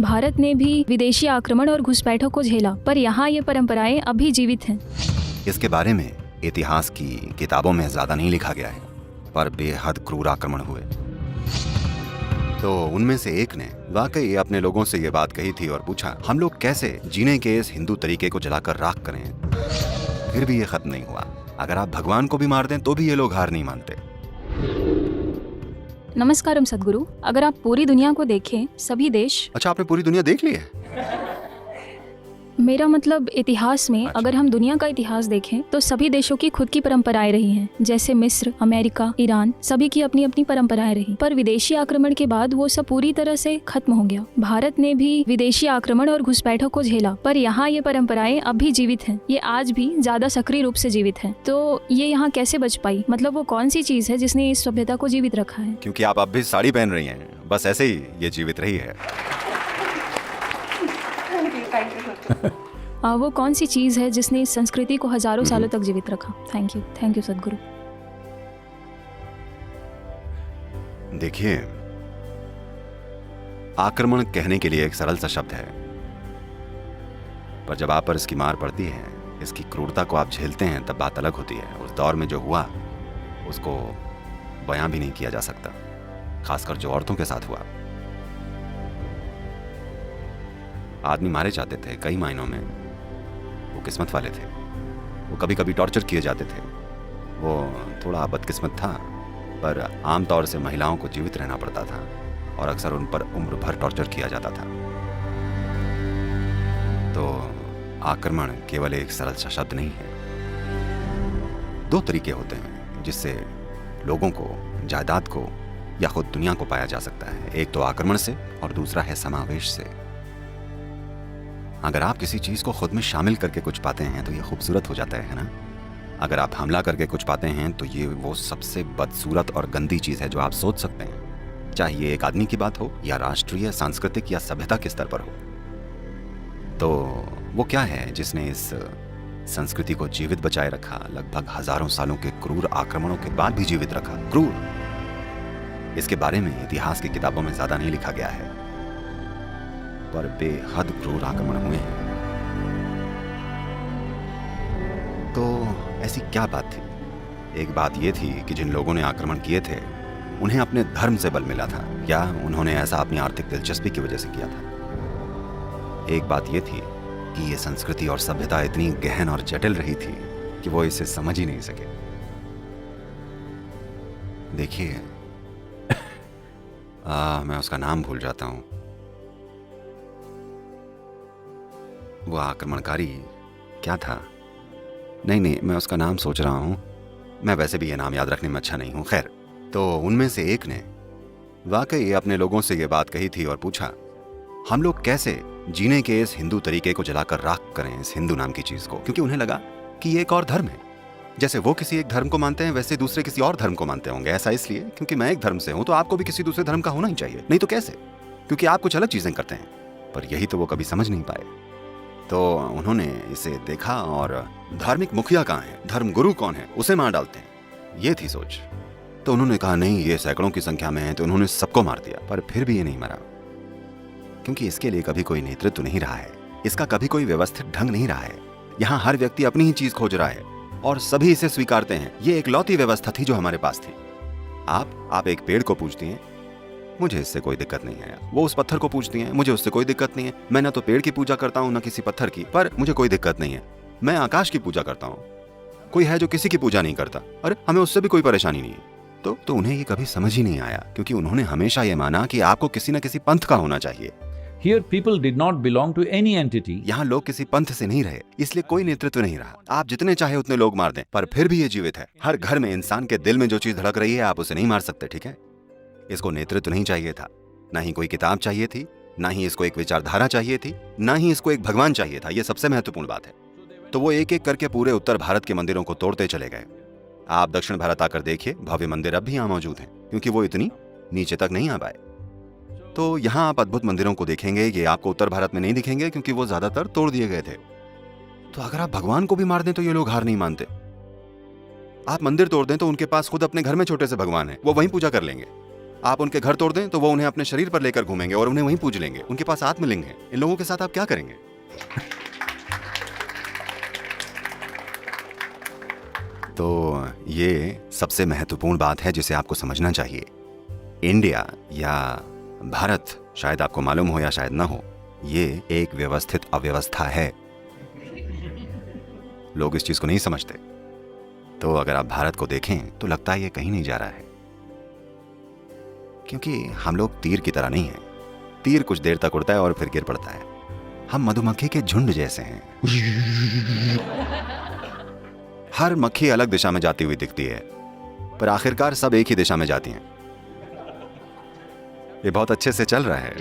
भारत ने भी विदेशी आक्रमण और घुसपैठों को झेला, पर यहाँ ये परंपराएं अभी जीवित हैं। इसके बारे में इतिहास की किताबों में ज्यादा नहीं लिखा गया है, पर बेहद क्रूर आक्रमण हुए। तो उनमें से एक ने वाकई अपने लोगों से ये बात कही थी और पूछा, हम लोग कैसे जीने के इस हिंदू तरीके को जलाकर राख करें। फिर भी ये खत्म नहीं हुआ। अगर आप भगवान को भी मार दें तो भी ये लोग हार नहीं मानते। नमस्कारम सदगुरु। अगर आप पूरी दुनिया को देखें, सभी देश। अच्छा, आपने पूरी दुनिया देख ली है? मेरा मतलब इतिहास में। अच्छा। अगर हम दुनिया का इतिहास देखें तो सभी देशों की खुद की परंपराएं रही हैं, जैसे मिस्र, अमेरिका, ईरान, सभी की अपनी अपनी परंपराएं रही। पर विदेशी आक्रमण के बाद वो सब पूरी तरह से खत्म हो गया। भारत ने भी विदेशी आक्रमण और घुसपैठों को झेला, पर यहाँ ये परंपराएं अब भी जीवित हैं। ये आज भी ज्यादा सक्रिय रूप से जीवित है। तो ये यहाँ कैसे बच पाई? मतलब वो कौन सी चीज है जिसने इस सभ्यता को जीवित रखा है? क्योंकि आप अब भी साड़ी पहन रही हैं, बस ऐसे ही ये जीवित रही है। वो कौन सी चीज है जिसने इस संस्कृति को हजारों सालों तक जीवित रखा? थैंक यू सदगुरु। देखिए, आक्रमण कहने के लिए एक सरल सा शब्द है, पर जब आप पर इसकी मार पड़ती है, इसकी क्रूरता को आप झेलते हैं, तब बात अलग होती है। उस दौर में जो हुआ उसको बयां भी नहीं किया जा सकता, खासकर जो औरतों के साथ हुआ। आदमी मारे जाते थे कई मायनों में, वो किस्मत वाले थे। वो कभी कभी टॉर्चर किए जाते थे, वो थोड़ा बदकिस्मत था, पर आमतौर से महिलाओं को जीवित रहना पड़ता था और अक्सर उन पर उम्र भर टॉर्चर किया जाता था। तो आक्रमण केवल एक सरल सा शब्द नहीं है। दो तरीके होते हैं जिससे लोगों को, जायदाद को या खुद दुनिया को पाया जा सकता है। एक तो आक्रमण से और दूसरा है समावेश से। अगर आप किसी चीज को खुद में शामिल करके कुछ पाते हैं तो ये खूबसूरत हो जाता है ना। अगर आप हमला करके कुछ पाते हैं तो ये वो सबसे बदसूरत और गंदी चीज है जो आप सोच सकते हैं, चाहे ये एक आदमी की बात हो या राष्ट्रीय, सांस्कृतिक या सभ्यता के स्तर पर हो। तो वो क्या है जिसने इस संस्कृति को जीवित बचाए रखा, लगभग हजारों सालों के क्रूर आक्रमणों के बाद भी जीवित रखा? क्रूर, इसके बारे में इतिहास की किताबों में ज्यादा नहीं लिखा गया है, पर बेहद क्रूर आक्रमण हुए हैं। तो ऐसी क्या बात थी? एक बात यह थी कि जिन लोगों ने आक्रमण किए थे उन्हें अपने धर्म से बल मिला था, या उन्होंने ऐसा अपनी आर्थिक दिलचस्पी की वजह से किया था। एक बात यह थी कि यह संस्कृति और सभ्यता इतनी गहन और जटिल रही थी कि वो इसे समझ ही नहीं सके। देखिए, मैं उसका नाम भूल जाता हूं। वो आक्रमणकारी क्या था? नहीं, मैं उसका नाम सोच रहा हूं। मैं वैसे भी ये नाम याद रखने में अच्छा नहीं हूं। खैर, तो उनमें से एक ने वाकई अपने लोगों से ये बात कही थी और पूछा, हम लोग कैसे जीने के इस हिंदू तरीके को जलाकर राख करें, इस हिंदू नाम की चीज को। क्योंकि उन्हें लगा कि ये एक और धर्म है। जैसे वो किसी एक धर्म को मानते हैं, वैसे दूसरे किसी और धर्म को मानते होंगे। ऐसा इसलिए क्योंकि मैं एक धर्म से हूं तो आपको भी किसी दूसरे धर्म का होना ही चाहिए, नहीं तो कैसे? क्योंकि आप कुछ अलग चीजें करते हैं। पर यही तो वो कभी समझ नहीं पाए। तो उन्होंने इसे देखा और धार्मिक मुखिया कहाँ है, धर्म गुरु कौन है, उसे मार डालते हैं, ये थी सोच। तो उन्होंने कहा नहीं, ये सैकड़ों की संख्या में है, तो उन्होंने सबको मार दिया। पर फिर भी ये नहीं मरा, क्योंकि इसके लिए कभी कोई नेतृत्व नहीं रहा है, इसका कभी कोई व्यवस्थित ढंग नहीं रहा है। यहाँ हर व्यक्ति अपनी ही चीज खोज रहा है और सभी इसे स्वीकारते हैं। ये एक लौती व्यवस्था थी जो हमारे पास थी। आप एक पेड़ को पूजती हैं, मुझे इससे कोई दिक्कत नहीं है। वो उस पत्थर को पूजती हैं, मुझे उससे कोई दिक्कत नहीं है। मैं ना तो पेड़ की पूजा करता हूँ ना किसी पत्थर की, पर मुझे कोई दिक्कत नहीं है। मैं आकाश की पूजा करता हूँ। कोई है जो किसी की पूजा नहीं करता, अरे हमें उससे भी कोई परेशानी नहीं है। तो उन्हें ये कभी समझ ही नहीं आया, क्योंकि उन्होंने हमेशा ये माना कि आपको किसी न किसी पंथ का होना चाहिए। Here people did not belong to any entity. यहाँ लोग किसी पंथ से नहीं रहे, इसलिए कोई नेतृत्व नहीं रहा। आप जितने चाहे उतने लोग मार दें, पर फिर भी ये जीवित है। हर घर में इंसान के दिल में जो चीज धड़क रही है, आप उसे नहीं मार सकते, ठीक है? इसको नेतृत्व नहीं चाहिए था, ना ही कोई किताब चाहिए थी, ना ही इसको एक विचारधारा चाहिए थी, ना ही इसको एक भगवान चाहिए था। यह सबसे महत्वपूर्ण बात है। तो वो एक एक करके पूरे उत्तर भारत के मंदिरों को तोड़ते चले गए। आप दक्षिण भारत आकर देखिए, भव्य मंदिर अब भी यहाँ मौजूद हैं, क्योंकि वो इतनी नीचे तक नहीं आ पाए। तो यहाँ आप अद्भुत मंदिरों को देखेंगे, ये आपको उत्तर भारत में नहीं दिखेंगे, क्योंकि वो ज्यादातर तोड़ दिए गए थे। तो अगर आप भगवान को भी मार दें तो ये लोग हार नहीं मानते। आप मंदिर तोड़ दें तो उनके पास खुद अपने घर में छोटे से भगवान है, वो वहीं पूजा कर लेंगे। आप उनके घर तोड़ दें तो वो उन्हें अपने शरीर पर लेकर घूमेंगे और उन्हें वहीं पूज लेंगे। उनके पास आत्मलिंग है। इन लोगों के साथ आप क्या करेंगे? तो ये सबसे महत्वपूर्ण बात है जिसे आपको समझना चाहिए। इंडिया या भारत, शायद आपको मालूम हो या शायद ना हो, ये एक व्यवस्थित अव्यवस्था है। लोग इस चीज को नहीं समझते। तो अगर आप भारत को देखें तो लगता है ये कहीं नहीं जा रहा है, क्योंकि हम लोग तीर की तरह नहीं हैं। तीर कुछ देर तक उड़ता है और फिर गिर पड़ता है। हम मधुमक्खी के झुंड जैसे हैं। हर मक्खी अलग दिशा में जाती हुई दिखती है, पर आखिरकार सब एक ही दिशा में जाती हैं। ये बहुत अच्छे से चल रहा है।